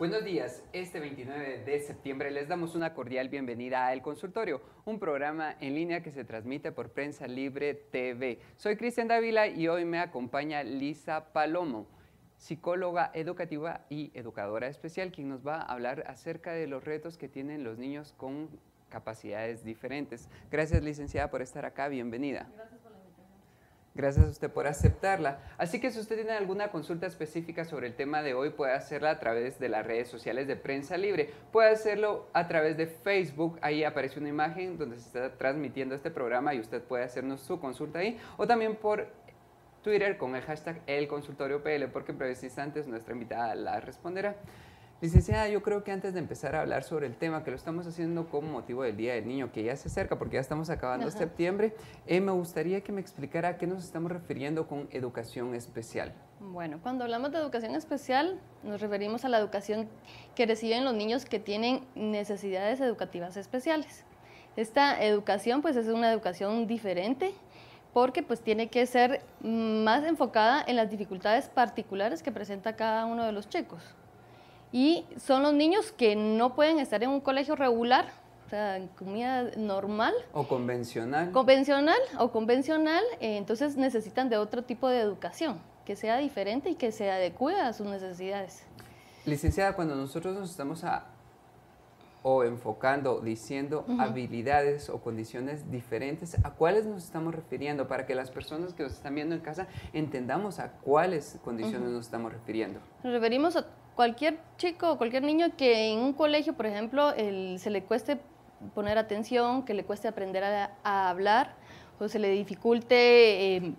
Buenos días, este 29 de septiembre les damos una cordial bienvenida a El Consultorio, un programa en línea que se transmite por Prensa Libre TV. Soy Cristian Dávila y hoy me acompaña Lisa Palomo, psicóloga educativa y educadora especial, quien nos va a hablar acerca de los retos que tienen los niños con capacidades diferentes. Gracias, licenciada, por estar acá, bienvenida. Gracias por la invitación. Gracias a usted por aceptarla. Así que si usted tiene alguna consulta específica sobre el tema de hoy, puede hacerla a través de las redes sociales de Prensa Libre. Puede hacerlo a través de Facebook, ahí aparece una imagen donde se está transmitiendo este programa y usted puede hacernos su consulta ahí. O también por Twitter con el hashtag ElConsultorioPL, porque en breves instantes nuestra invitada la responderá. Licenciada, yo creo que antes de empezar a hablar sobre el tema, que lo estamos haciendo con motivo del Día del Niño, que ya se acerca porque ya estamos acabando septiembre, me gustaría que me explicara a qué nos estamos refiriendo con educación especial. Bueno, cuando hablamos de educación especial, nos referimos a la educación que reciben los niños que tienen necesidades educativas especiales. Esta educación, pues, es una educación diferente, porque pues tiene que ser más enfocada en las dificultades particulares que presenta cada uno de los chicos. Y son los niños que no pueden estar en un colegio regular, o sea, en comida normal. O convencional. Convencional, entonces necesitan de otro tipo de educación, que sea diferente y que se adecue a sus necesidades. Licenciada, cuando nosotros nos estamos enfocando, diciendo habilidades o condiciones diferentes, ¿a cuáles nos estamos refiriendo? Para que las personas que nos están viendo en casa entendamos a cuáles condiciones nos estamos refiriendo. Nos referimos a cualquier chico o cualquier niño que en un colegio, por ejemplo, se le cueste poner atención, que le cueste aprender a hablar, o se le dificulte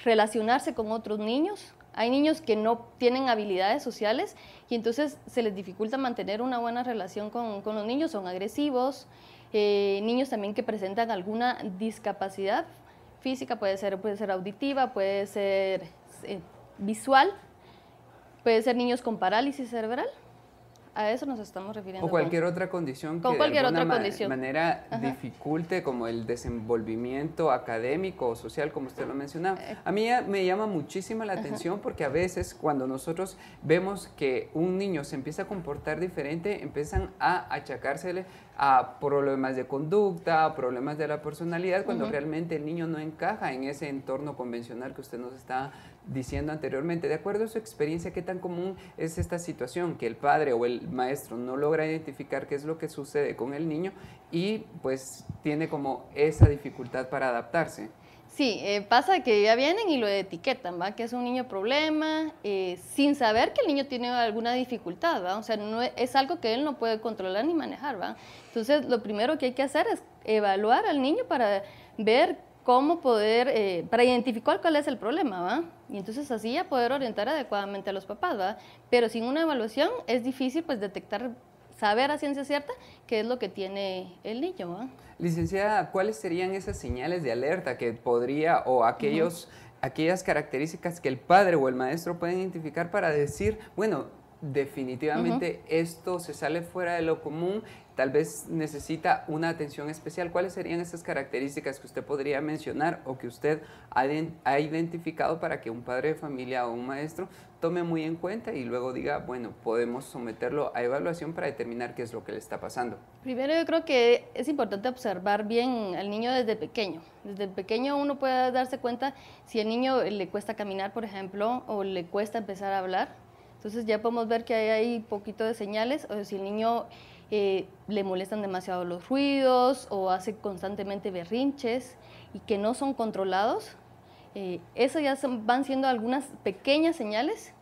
relacionarse con otros niños. Hay niños que no tienen habilidades sociales y entonces se les dificulta mantener una buena relación con los niños, son agresivos. Niños también que presentan alguna discapacidad física, puede ser auditiva, puede ser visual, puede ser niños con parálisis cerebral. A eso nos estamos refiriendo. O cualquier otra condición que de alguna manera dificulte como el desenvolvimiento académico o social, como usted lo mencionaba. A mí me llama muchísimo la atención porque a veces cuando nosotros vemos que un niño se empieza a comportar diferente, empiezan a achacársele a problemas de conducta, a problemas de la personalidad, cuando realmente el niño no encaja en ese entorno convencional que usted nos está diciendo anteriormente. De acuerdo a su experiencia, ¿qué tan común es esta situación? Que el padre o el maestro no logra identificar qué es lo que sucede con el niño y pues tiene como esa dificultad para adaptarse. Sí, pasa que ya vienen y lo etiquetan, ¿va? Que es un niño problema, sin saber que el niño tiene alguna dificultad, ¿va? O sea, no es algo que él no puede controlar ni manejar, ¿va? Entonces, lo primero que hay que hacer es evaluar al niño para ver cómo poder, para identificar cuál es el problema, ¿va? Y entonces así ya poder orientar adecuadamente a los papás, ¿va? Pero sin una evaluación es difícil pues detectar, saber a ciencia cierta qué es lo que tiene el niño, ¿va? Licenciada, ¿cuáles serían esas señales de alerta que podría o aquellas características que el padre o el maestro pueden identificar para decir, bueno, definitivamente esto se sale fuera de lo común, tal vez necesita una atención especial? ¿Cuáles serían esas características que usted podría mencionar o que usted ha identificado para que un padre de familia o un maestro tome muy en cuenta y luego diga, bueno, podemos someterlo a evaluación para determinar qué es lo que le está pasando? Primero yo creo que es importante observar bien al niño desde pequeño. Desde pequeño uno puede darse cuenta si al niño le cuesta caminar, por ejemplo, o le cuesta empezar a hablar. Entonces ya podemos ver que hay poquito de señales, o si el niño le molestan demasiado los ruidos o hace constantemente berrinches y que no son controlados. Eso ya van siendo algunas pequeñas señales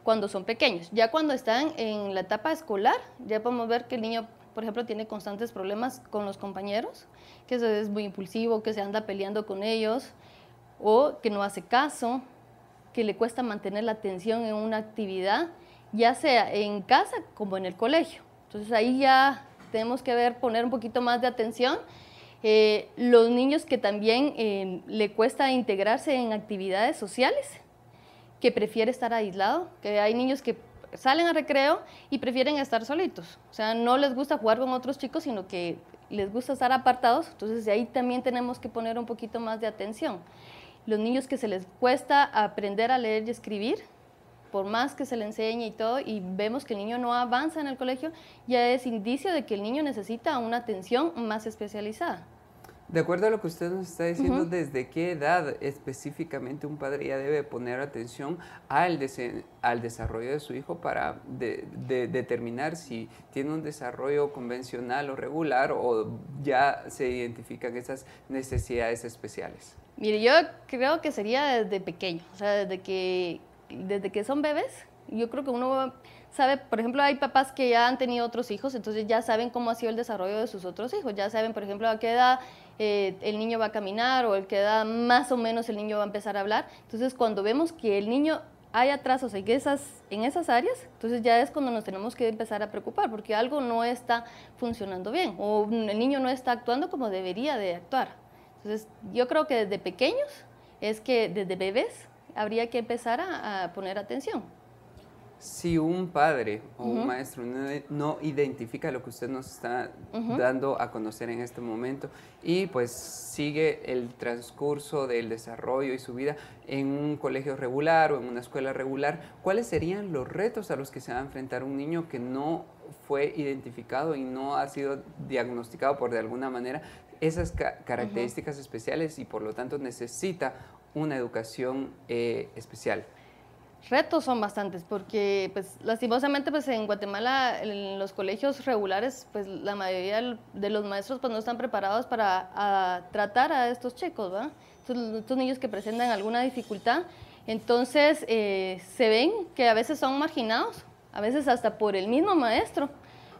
cuando son pequeños. Ya cuando están en la etapa escolar, ya podemos ver que el niño, por ejemplo, tiene constantes problemas con los compañeros, que eso es muy impulsivo, que se anda peleando con ellos o que no hace caso, que le cuesta mantener la atención en una actividad, ya sea en casa como en el colegio. Entonces ahí ya tenemos que poner un poquito más de atención. Los niños que también le cuesta integrarse en actividades sociales, que prefiere estar aislado, que hay niños que salen a recreo y prefieren estar solitos. O sea, no les gusta jugar con otros chicos, sino que les gusta estar apartados. Entonces de ahí también tenemos que poner un poquito más de atención. Los niños que se les cuesta aprender a leer y escribir, por más que se le enseñe y todo, y vemos que el niño no avanza en el colegio, ya es indicio de que el niño necesita una atención más especializada. De acuerdo a lo que usted nos está diciendo, ¿desde qué edad específicamente un padre ya debe poner atención al desarrollo de su hijo para determinar si tiene un desarrollo convencional o regular, o ya se identifican esas necesidades especiales? Mire, yo creo que sería desde pequeño, o sea, desde que son bebés. Yo creo que uno sabe, por ejemplo, hay papás que ya han tenido otros hijos, entonces ya saben cómo ha sido el desarrollo de sus otros hijos, ya saben, por ejemplo, a qué edad el niño va a caminar, o a qué edad más o menos el niño va a empezar a hablar. Entonces, cuando vemos que el niño hay atrasos en esas áreas, entonces ya es cuando nos tenemos que empezar a preocupar, porque algo no está funcionando bien, o el niño no está actuando como debería de actuar. Entonces, yo creo que desde pequeños, desde bebés, habría que empezar a poner atención. Si un padre o un maestro no identifica lo que usted nos está dando a conocer en este momento, y pues sigue el transcurso del desarrollo y su vida en un colegio regular o en una escuela regular, ¿cuáles serían los retos a los que se va a enfrentar un niño que no fue identificado y no ha sido diagnosticado por de alguna manera esas características especiales, y por lo tanto necesita una educación especial? Retos son bastantes, porque pues lastimosamente pues en Guatemala, en los colegios regulares, pues la mayoría de los maestros pues no están preparados para tratar a estos chicos, ¿verdad? Estos niños que presentan alguna dificultad. Entonces se ven que a veces son marginados, a veces hasta por el mismo maestro.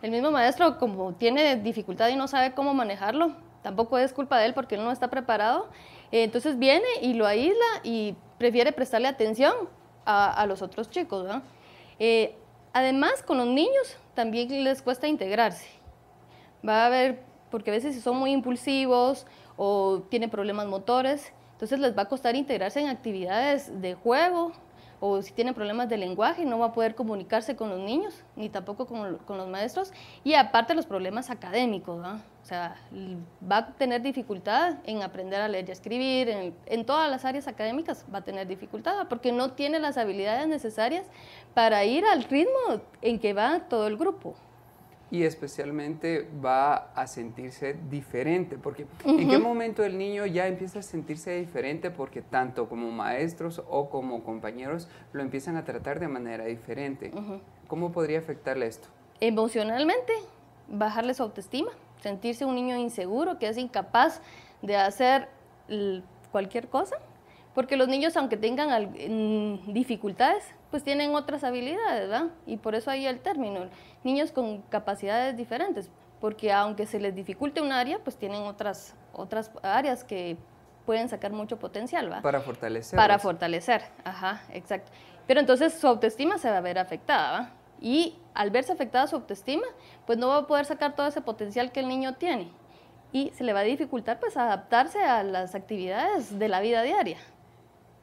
El mismo maestro, como tiene dificultad y no sabe cómo manejarlo, tampoco es culpa de él porque él no está preparado. Entonces viene y lo aísla y prefiere prestarle atención a los otros chicos, ¿no? Además, con los niños también les cuesta integrarse. Va a haber, porque a veces son muy impulsivos o tienen problemas motores, entonces les va a costar integrarse en actividades de juego, o si tienen problemas de lenguaje, no va a poder comunicarse con los niños, ni tampoco con los maestros, y aparte los problemas académicos, ¿no? O sea, va a tener dificultad en aprender a leer y a escribir, en todas las áreas académicas va a tener dificultad, porque no tiene las habilidades necesarias para ir al ritmo en que va todo el grupo. Y especialmente va a sentirse diferente, porque ¿en qué momento el niño ya empieza a sentirse diferente? Porque tanto como maestros o como compañeros lo empiezan a tratar de manera diferente. ¿Cómo podría afectarle esto? Emocionalmente, bajarle su autoestima, sentirse un niño inseguro, que es incapaz de hacer cualquier cosa, porque los niños, aunque tengan dificultades, pues tienen otras habilidades, ¿verdad? Y por eso ahí el término, niños con capacidades diferentes, porque aunque se les dificulte un área, pues tienen otras áreas que pueden sacar mucho potencial, ¿va? Para fortalecer. Para fortalecer, ajá, exacto. Pero entonces su autoestima se va a ver afectada, ¿va? Y al verse afectada su autoestima, pues no va a poder sacar todo ese potencial que el niño tiene. Y se le va a dificultar pues adaptarse a las actividades de la vida diaria.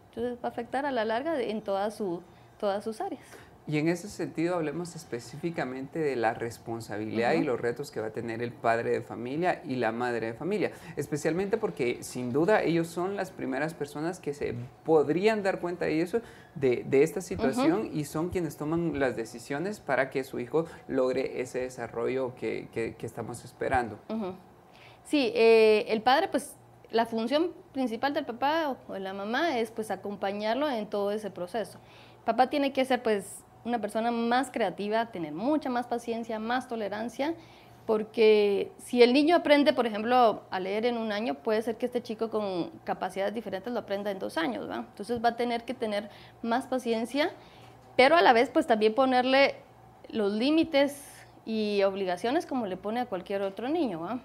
Entonces va a afectar a la larga en todas sus áreas. Y en ese sentido hablemos específicamente de la responsabilidad y los retos que va a tener el padre de familia y la madre de familia, especialmente porque sin duda ellos son las primeras personas que se podrían dar cuenta de eso, de esta situación, y son quienes toman las decisiones para que su hijo logre ese desarrollo que estamos esperando. Sí, el padre, pues la función principal del papá o de la mamá es pues acompañarlo en todo ese proceso. Papá tiene que ser pues una persona más creativa, tener mucha más paciencia, más tolerancia, porque si el niño aprende, por ejemplo, a leer en 1 año, puede ser que este chico con capacidades diferentes lo aprenda en 2 años, ¿va? Entonces va a tener que tener más paciencia, pero a la vez pues también ponerle los límites y obligaciones como le pone a cualquier otro niño, ¿va?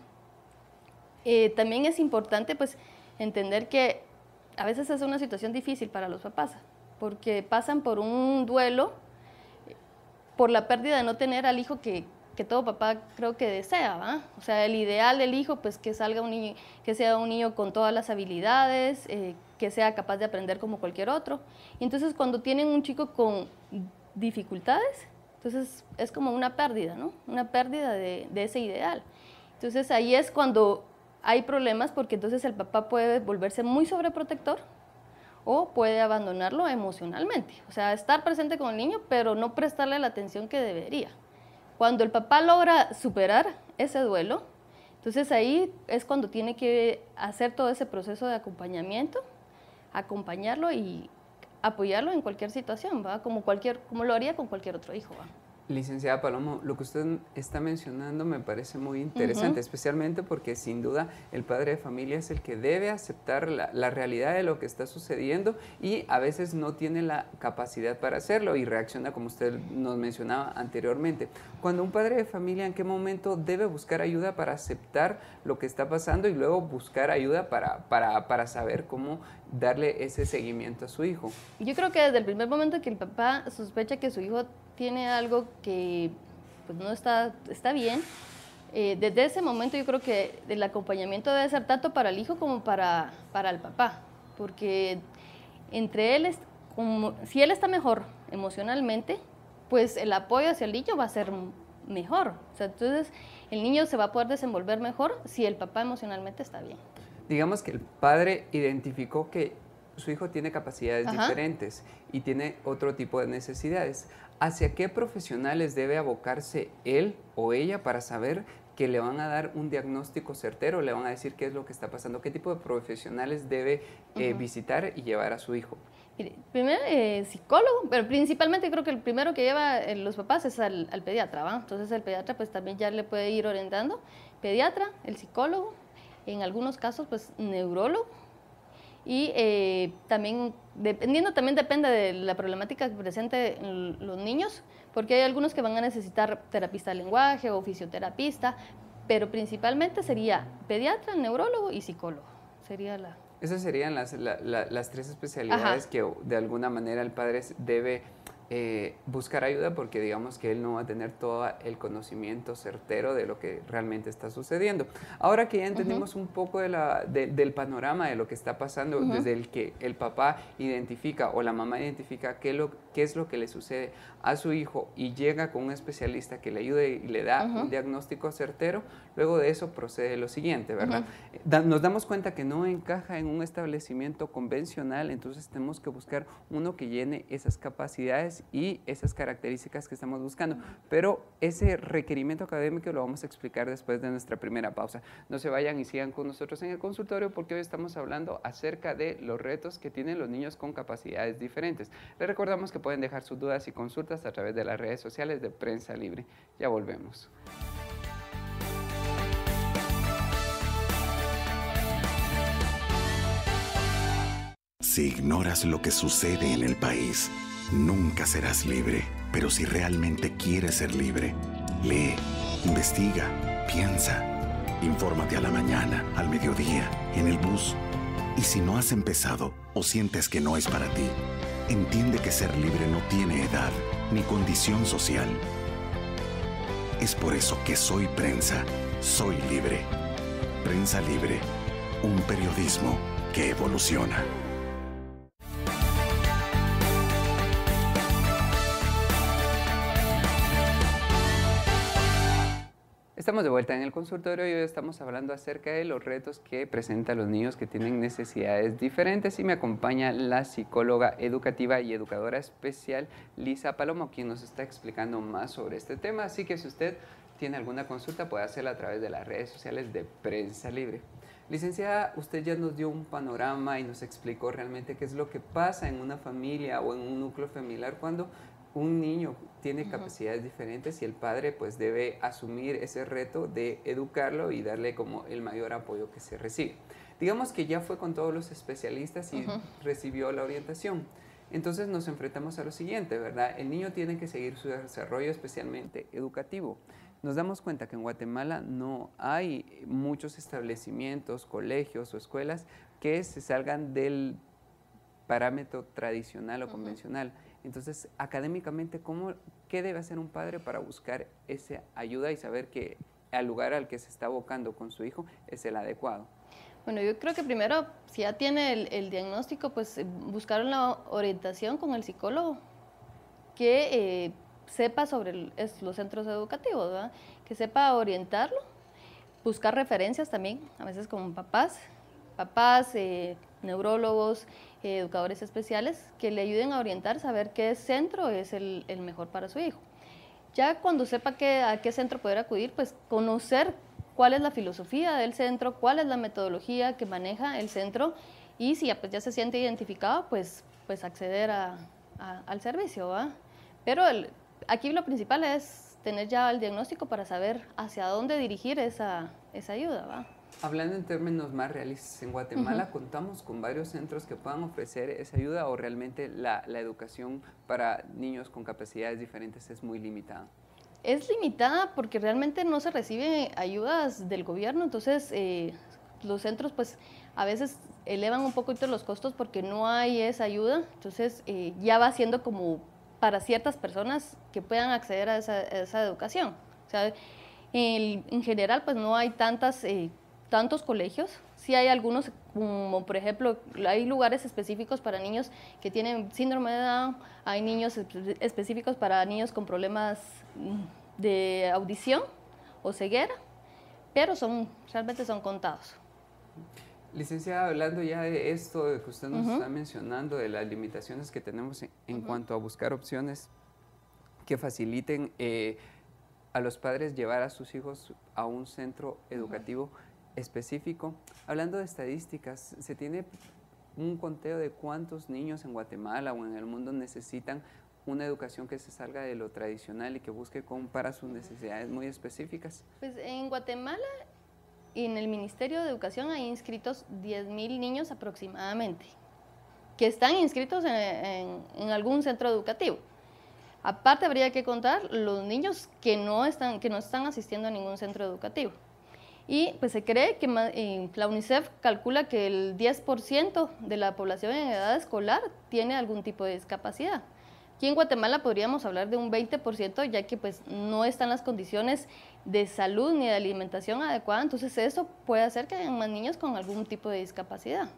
También es importante pues entender que a veces es una situación difícil para los papás, porque pasan por un duelo, por la pérdida de no tener al hijo que todo papá creo que desea, ¿va? O sea, el ideal del hijo, pues que salga un niño, que sea un niño con todas las habilidades, que sea capaz de aprender como cualquier otro. Y entonces cuando tienen un chico con dificultades, entonces es como una pérdida, ¿no? Una pérdida de ese ideal. Entonces ahí es cuando hay problemas, porque entonces el papá puede volverse muy sobreprotector, o puede abandonarlo emocionalmente. O sea, estar presente con el niño, pero no prestarle la atención que debería. Cuando el papá logra superar ese duelo, entonces ahí es cuando tiene que hacer todo ese proceso de acompañamiento, acompañarlo y apoyarlo en cualquier situación, ¿va? Como lo haría con cualquier otro hijo, ¿va? Licenciada Palomo, lo que usted está mencionando me parece muy interesante, especialmente porque sin duda el padre de familia es el que debe aceptar la realidad de lo que está sucediendo y a veces no tiene la capacidad para hacerlo y reacciona como usted nos mencionaba anteriormente. Cuando un padre de familia, ¿en qué momento debe buscar ayuda para aceptar lo que está pasando y luego buscar ayuda para saber cómo darle ese seguimiento a su hijo? Yo creo que desde el primer momento que el papá sospecha que su hijo tiene algo que pues, no está bien, desde ese momento yo creo que el acompañamiento debe ser tanto para el hijo como para el papá, porque entre él, si él está mejor emocionalmente, pues el apoyo hacia el niño va a ser mejor. O sea, entonces el niño se va a poder desenvolver mejor si el papá emocionalmente está bien. Digamos que el padre identificó que su hijo tiene capacidades diferentes y tiene otro tipo de necesidades. ¿Hacia qué profesionales debe abocarse él o ella para saber que le van a dar un diagnóstico certero, le van a decir qué es lo que está pasando? ¿Qué tipo de profesionales debe visitar y llevar a su hijo? Mire, primero psicólogo, pero principalmente creo que el primero que lleva los papás es al pediatra, ¿va? Entonces el pediatra pues también ya le puede ir orientando. Pediatra, el psicólogo, en algunos casos pues neurólogo. Y también, depende de la problemática que presenten los niños, porque hay algunos que van a necesitar terapista de lenguaje o fisioterapista, pero principalmente sería pediatra, neurólogo y psicólogo. Esas serían las tres especialidades que de alguna manera el padre debe buscar ayuda, porque digamos que él no va a tener todo el conocimiento certero de lo que realmente está sucediendo. Ahora que ya entendimos un poco del panorama de lo que está pasando, desde el que el papá identifica o la mamá identifica qué es lo que le sucede a su hijo y llega con un especialista que le ayude y le da un diagnóstico certero, luego de eso procede lo siguiente, ¿verdad? Nos damos cuenta que no encaja en un establecimiento convencional, entonces tenemos que buscar uno que llene esas capacidades y esas características que estamos buscando. Pero ese requerimiento académico lo vamos a explicar después de nuestra primera pausa. No se vayan y sigan con nosotros en el consultorio, porque hoy estamos hablando acerca de los retos que tienen los niños con capacidades diferentes. Les recordamos que pueden dejar sus dudas y consultas a través de las redes sociales de Prensa Libre. Ya volvemos. Si ignoras lo que sucede en el país, nunca serás libre. Pero si realmente quieres ser libre, lee, investiga, piensa. Infórmate a la mañana, al mediodía, en el bus. Y si no has empezado o sientes que no es para ti, entiende que ser libre no tiene edad ni condición social. Es por eso que soy prensa, soy libre. Prensa Libre, un periodismo que evoluciona. Estamos de vuelta en el consultorio y hoy estamos hablando acerca de los retos que presentan los niños que tienen necesidades diferentes, y me acompaña la psicóloga educativa y educadora especial Lisa Palomo, quien nos está explicando más sobre este tema. Así que si usted tiene alguna consulta, puede hacerla a través de las redes sociales de Prensa Libre. Licenciada, usted ya nos dio un panorama y nos explicó realmente qué es lo que pasa en una familia o en un núcleo familiar cuando un niño tiene capacidades diferentes y el padre pues debe asumir ese reto de educarlo y darle como el mayor apoyo que se recibe. Digamos que ya fue con todos los especialistas y recibió la orientación. Entonces nos enfrentamos a lo siguiente, ¿verdad? El niño tiene que seguir su desarrollo, especialmente educativo. Nos damos cuenta que en Guatemala no hay muchos establecimientos, colegios o escuelas que se salgan del parámetro tradicional o convencional. Entonces, académicamente, ¿qué debe hacer un padre para buscar esa ayuda y saber que el lugar al que se está abocando con su hijo es el adecuado? Bueno, yo creo que primero, si ya tiene el diagnóstico, pues buscar una orientación con el psicólogo que sepa sobre los centros educativos, ¿verdad? Que sepa orientarlo, buscar referencias también, a veces con papás neurólogos, educadores especiales, que le ayuden a orientar, saber qué centro es el mejor para su hijo. Ya cuando sepa a qué centro poder acudir, pues conocer cuál es la filosofía del centro, cuál es la metodología que maneja el centro, y si ya se siente identificado, pues acceder al servicio, ¿va? Pero aquí lo principal es tener ya el diagnóstico para saber hacia dónde dirigir esa ayuda, ¿va? Hablando en términos más realistas, ¿en Guatemala contamos con varios centros que puedan ofrecer esa ayuda o realmente la educación para niños con capacidades diferentes es muy limitada? Es limitada porque realmente no se reciben ayudas del gobierno, entonces los centros pues a veces elevan un poquito los costos porque no hay esa ayuda, entonces ya va siendo como para ciertas personas que puedan acceder a esa educación. O sea, en general pues no hay tantos colegios, sí hay algunos, como por ejemplo, hay lugares específicos para niños que tienen síndrome de Down, hay niños específicos para niños con problemas de audición o ceguera, pero realmente son contados. Licenciada, hablando ya de esto de que usted nos está mencionando, de las limitaciones que tenemos en cuanto a buscar opciones que faciliten a los padres llevar a sus hijos a un centro educativo específico. Hablando de estadísticas, ¿se tiene un conteo de cuántos niños en Guatemala o en el mundo necesitan una educación que se salga de lo tradicional y que busque para sus necesidades muy específicas? Pues en Guatemala, en el Ministerio de Educación hay inscritos 10,000 niños aproximadamente, que están inscritos en algún centro educativo. Aparte habría que contar los niños que no están asistiendo a ningún centro educativo. Y pues se cree que la UNICEF calcula que el 10% de la población en edad escolar tiene algún tipo de discapacidad. Aquí en Guatemala podríamos hablar de un 20%, ya que pues no están las condiciones de salud ni de alimentación adecuada, entonces eso puede hacer que hayan más niños con algún tipo de discapacidad.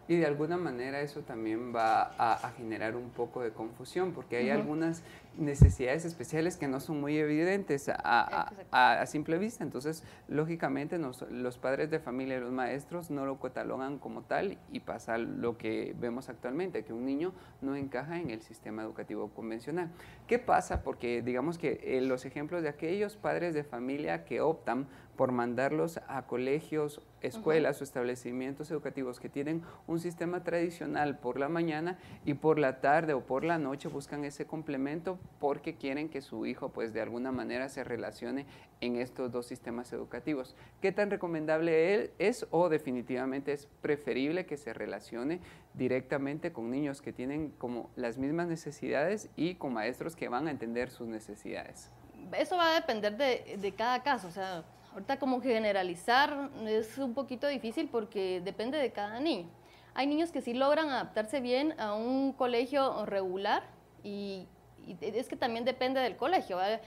Y de alguna manera eso también va a generar un poco de confusión, porque hay algunas necesidades especiales que no son muy evidentes a simple vista. Entonces, lógicamente, los padres de familia y los maestros no lo catalogan como tal y pasa lo que vemos actualmente, que un niño no encaja en el sistema educativo convencional. ¿Qué pasa? Porque digamos que los ejemplos de aquellos padres de familia que optan por mandarlos a colegios, escuelas o establecimientos educativos que tienen un sistema tradicional por la mañana y por la tarde o por la noche buscan ese complemento porque quieren que su hijo pues de alguna manera se relacione en estos dos sistemas educativos. ¿Qué tan recomendable es o definitivamente es preferible que se relacione directamente con niños que tienen como las mismas necesidades y con maestros que van a entender sus necesidades? Eso va a depender de cada caso, o sea, ahorita como generalizar es un poquito difícil porque depende de cada niño. Hay niños que sí logran adaptarse bien a un colegio regular y es que también depende del colegio, ¿vale?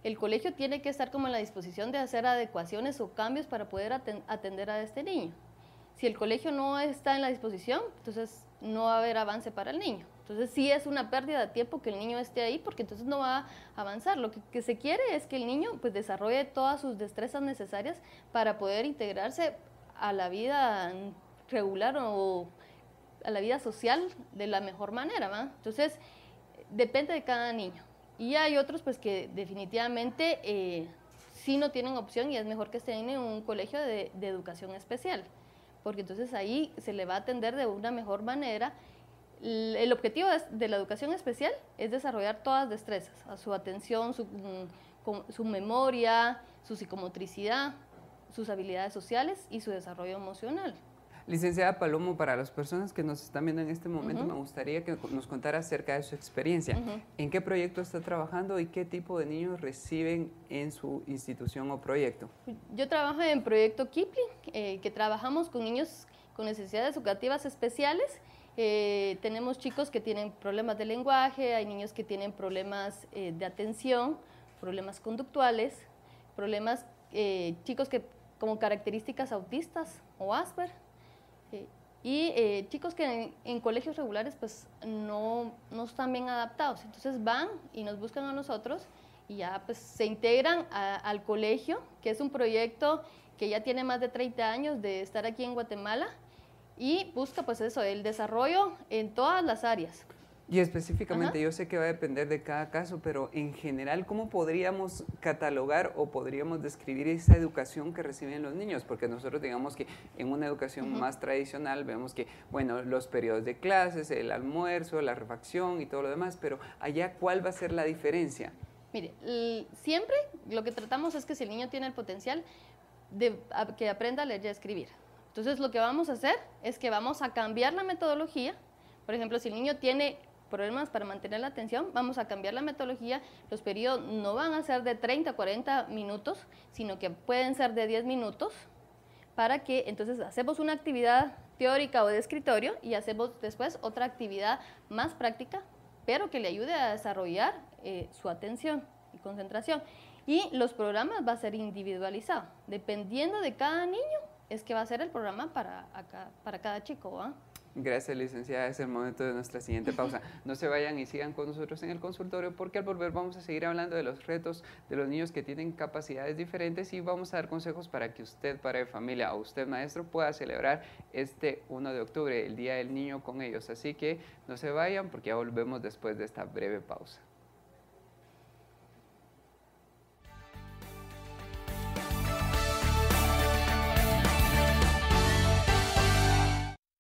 El colegio tiene que estar como en la disposición de hacer adecuaciones o cambios para poder atender a este niño. Si el colegio no está en la disposición, entonces no va a haber avance para el niño. Entonces sí es una pérdida de tiempo que el niño esté ahí porque entonces no va a avanzar. Lo que se quiere es que el niño pues desarrolle todas sus destrezas necesarias para poder integrarse a la vida regular o a la vida social de la mejor manera, ¿va? Entonces depende de cada niño. Y hay otros pues que definitivamente sí no tienen opción y es mejor que estén en un colegio de educación especial, porque entonces ahí se le va a atender de una mejor manera. El objetivo de la educación especial es desarrollar todas las destrezas, su atención, su memoria, su psicomotricidad, sus habilidades sociales y su desarrollo emocional. Licenciada Palomo, para las personas que nos están viendo en este momento, me gustaría que nos contara acerca de su experiencia. ¿En qué proyecto está trabajando y qué tipo de niños reciben en su institución o proyecto? Yo trabajo en Proyecto Kipling, que trabajamos con niños con necesidades educativas especiales. Tenemos chicos que tienen problemas de lenguaje, hay niños que tienen problemas de atención, problemas conductuales, chicos que como características autistas o Asperger, y chicos que en colegios regulares pues no están bien adaptados, entonces van y nos buscan a nosotros y ya pues se integran al colegio, que es un proyecto que ya tiene más de 30 años de estar aquí en Guatemala, y busca pues eso, el desarrollo en todas las áreas. Y específicamente, yo sé que va a depender de cada caso, pero en general, ¿cómo podríamos catalogar o podríamos describir esa educación que reciben los niños? Porque nosotros digamos que en una educación más tradicional vemos que, bueno, los periodos de clases, el almuerzo, la refacción y todo lo demás, pero allá, ¿cuál va a ser la diferencia? Mire, siempre lo que tratamos es que si el niño tiene el potencial de que aprenda a leer y a escribir. Entonces, lo que vamos a hacer es que vamos a cambiar la metodología. Por ejemplo, si el niño tiene problemas para mantener la atención, vamos a cambiar la metodología. Los periodos no van a ser de 30 a 40 minutos, sino que pueden ser de 10 minutos, para que entonces hacemos una actividad teórica o de escritorio y hacemos después otra actividad más práctica, pero que le ayude a desarrollar su atención y concentración. Y los programas va a ser individualizado, dependiendo de cada niño, es que va a ser el programa para cada chico, ¿va? Gracias, licenciada. Es el momento de nuestra siguiente pausa. No se vayan y sigan con nosotros en el consultorio, porque al volver vamos a seguir hablando de los retos de los niños que tienen capacidades diferentes y vamos a dar consejos para que usted, padre de familia, o usted, maestro, pueda celebrar este 1 de octubre, el Día del Niño, con ellos. Así que no se vayan, porque ya volvemos después de esta breve pausa.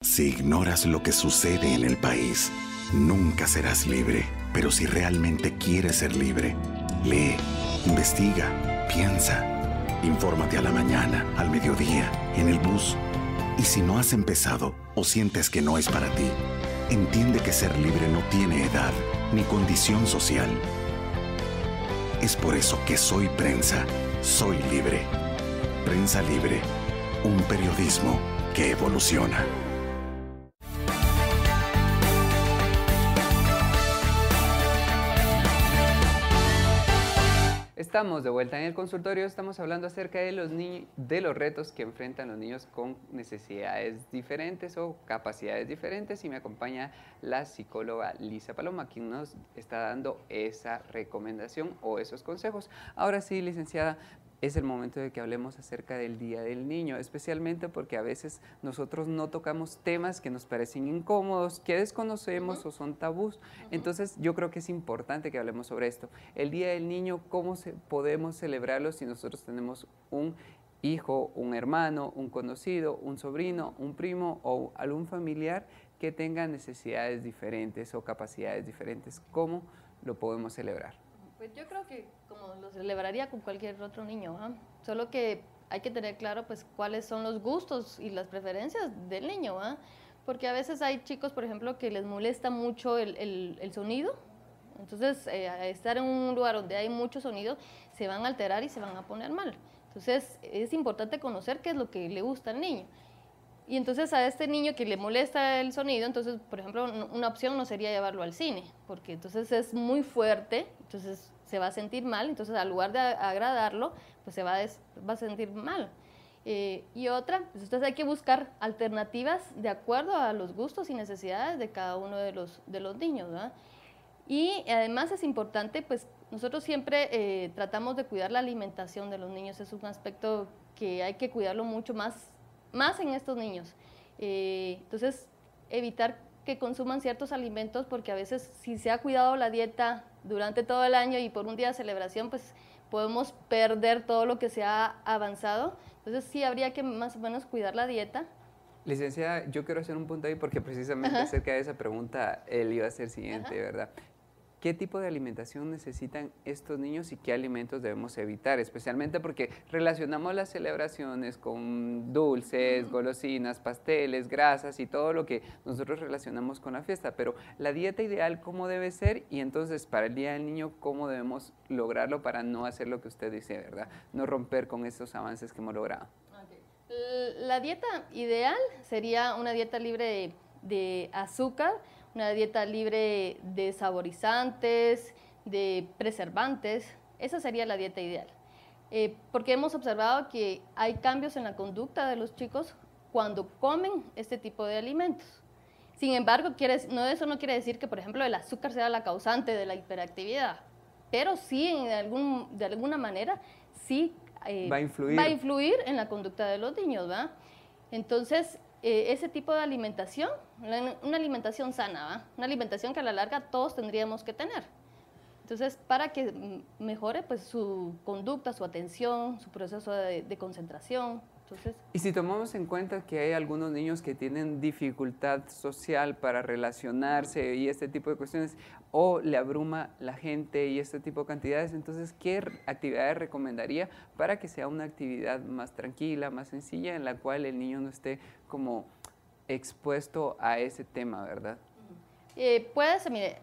Si ignoras lo que sucede en el país, nunca serás libre. Pero si realmente quieres ser libre, lee, investiga, piensa. Infórmate a la mañana, al mediodía, en el bus. Y si no has empezado o sientes que no es para ti, entiende que ser libre no tiene edad ni condición social. Es por eso que Soy Prensa, soy libre. Prensa Libre, un periodismo que evoluciona. Estamos de vuelta en el consultorio, estamos hablando acerca de los retos que enfrentan los niños con necesidades diferentes o capacidades diferentes, y me acompaña la psicóloga Lisa Paloma, quien nos está dando esa recomendación o esos consejos. Ahora sí, licenciada, es el momento de que hablemos acerca del Día del Niño, especialmente porque a veces nosotros no tocamos temas que nos parecen incómodos, que desconocemos o son tabús. Entonces yo creo que es importante que hablemos sobre esto. El Día del Niño, ¿cómo podemos celebrarlo si nosotros tenemos un hijo, un hermano, un conocido, un sobrino, un primo o algún familiar que tenga necesidades diferentes o capacidades diferentes? ¿Cómo lo podemos celebrar? Pues yo creo que como lo celebraría con cualquier otro niño, ¿eh? Solo que hay que tener claro pues cuáles son los gustos y las preferencias del niño, ¿eh? Porque a veces hay chicos, por ejemplo, que les molesta mucho el sonido. Entonces, estar en un lugar donde hay mucho sonido, se van a alterar y se van a poner mal. Entonces, es importante conocer qué es lo que le gusta al niño. Y entonces a este niño que le molesta el sonido, entonces, por ejemplo, una opción no sería llevarlo al cine, porque entonces es muy fuerte, entonces se va a sentir mal, entonces al lugar de agradarlo, pues se va a sentir mal. Y otra, pues entonces hay que buscar alternativas de acuerdo a los gustos y necesidades de cada uno de los niños, ¿verdad? Y además es importante, pues nosotros siempre tratamos de cuidar la alimentación de los niños, es un aspecto que hay que cuidarlo mucho más en estos niños. Entonces, evitar que consuman ciertos alimentos, porque a veces si se ha cuidado la dieta durante todo el año y por un día de celebración, pues podemos perder todo lo que se ha avanzado. Entonces, sí habría que más o menos cuidar la dieta. Licenciada, yo quiero hacer un punto ahí porque precisamente acerca de esa pregunta él iba a ser siguiente, ¿verdad? ¿Qué tipo de alimentación necesitan estos niños y qué alimentos debemos evitar? Especialmente porque relacionamos las celebraciones con dulces, golosinas, pasteles, grasas y todo lo que nosotros relacionamos con la fiesta. Pero la dieta ideal, ¿cómo debe ser? Y entonces, para el Día del Niño, ¿cómo debemos lograrlo para no hacer lo que usted dice, ¿verdad? No romper con estos avances que hemos logrado. La dieta ideal sería una dieta libre de azúcar, una dieta libre de saborizantes, de preservantes. Esa sería la dieta ideal. Porque hemos observado que hay cambios en la conducta de los chicos cuando comen este tipo de alimentos. Sin embargo, eso no quiere decir que, por ejemplo, el azúcar sea la causante de la hiperactividad, pero sí, de alguna manera, sí va a influir en la conducta de los niños, ¿verdad? Entonces, ese tipo de alimentación, una alimentación sana, ¿va? Una alimentación que a la larga todos tendríamos que tener. Entonces, para que mejore pues, su conducta, su atención, su proceso de concentración. Entonces, y si tomamos en cuenta que hay algunos niños que tienen dificultad social para relacionarse y este tipo de cuestiones, o le abruma la gente y este tipo de cantidades, entonces, ¿qué actividades recomendaría para que sea una actividad más tranquila, más sencilla, en la cual el niño no esté como expuesto a ese tema, ¿verdad? Puede ser, mire,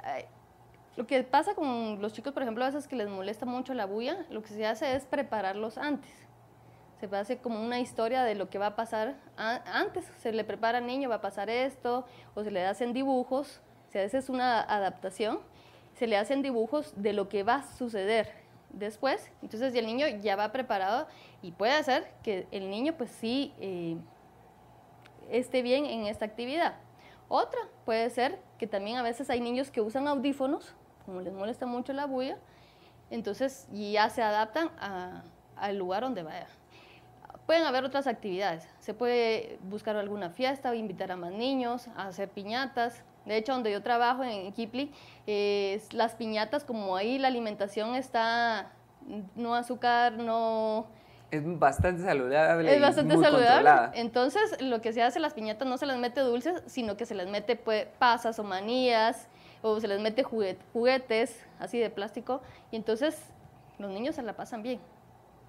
lo que pasa con los chicos, por ejemplo, a veces que les molesta mucho la bulla, lo que se hace es prepararlos antes. Se hace como una historia de lo que va a pasar antes. Se le prepara al niño, va a pasar esto, o se le hacen dibujos. Si a veces es una adaptación, se le hacen dibujos de lo que va a suceder después. Entonces el niño ya va preparado y puede hacer que el niño pues sí esté bien en esta actividad. Otra puede ser que también a veces hay niños que usan audífonos, como les molesta mucho la bulla, entonces ya se adaptan al lugar donde vaya. Pueden haber otras actividades, se puede buscar alguna fiesta o invitar a más niños a hacer piñatas. De hecho, donde yo trabajo en Kipling, las piñatas, como ahí la alimentación está no azúcar, no... Es bastante saludable. Es bastante muy saludable. Controlada. Entonces, lo que se hace, las piñatas no se les mete dulces, sino que se les mete pues, pasas o manías, o se les mete juguetes así de plástico, y entonces los niños se la pasan bien.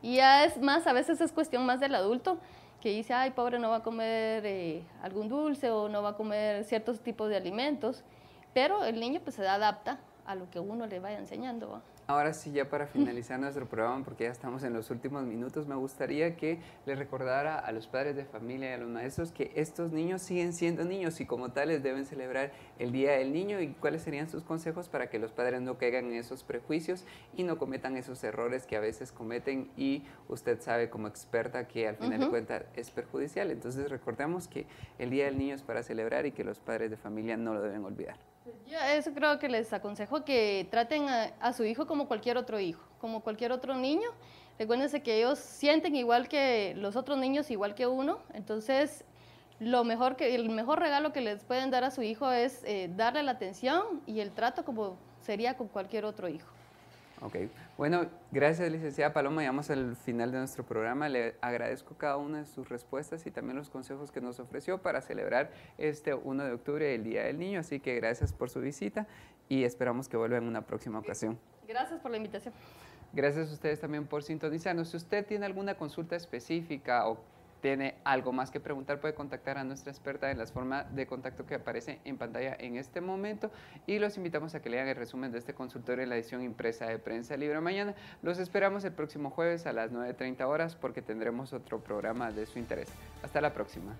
Y ya es más, a veces es cuestión más del adulto, que dice, ay, pobre, no va a comer algún dulce o no va a comer ciertos tipos de alimentos, pero el niño pues se adapta a lo que uno le vaya enseñando, ¿va? Ahora sí, ya para finalizar nuestro programa, porque ya estamos en los últimos minutos, me gustaría que le recordara a los padres de familia y a los maestros que estos niños siguen siendo niños y como tales deben celebrar el Día del Niño, y cuáles serían sus consejos para que los padres no caigan en esos prejuicios y no cometan esos errores que a veces cometen, y usted sabe como experta que al final de cuentas es perjudicial. Entonces recordemos que el Día del Niño es para celebrar y que los padres de familia no lo deben olvidar. Yo eso creo que les aconsejo que traten a su hijo como cualquier otro hijo, como cualquier otro niño. Recuérdense que ellos sienten igual que los otros niños, igual que uno. Entonces, el mejor regalo que les pueden dar a su hijo es darle la atención y el trato como sería con cualquier otro hijo. Ok, bueno, gracias licenciada Paloma, llegamos al final de nuestro programa. Le agradezco cada una de sus respuestas y también los consejos que nos ofreció para celebrar este 1 de octubre, el Día del Niño, así que gracias por su visita y esperamos que vuelva en una próxima ocasión. Gracias por la invitación. Gracias a ustedes también por sintonizarnos. Si usted tiene alguna consulta específica o tiene algo más que preguntar, puede contactar a nuestra experta en las formas de contacto que aparece en pantalla en este momento, y los invitamos a que lean el resumen de este consultorio en la edición impresa de Prensa Libre mañana. Los esperamos el próximo jueves a las 9:30 horas porque tendremos otro programa de su interés. Hasta la próxima.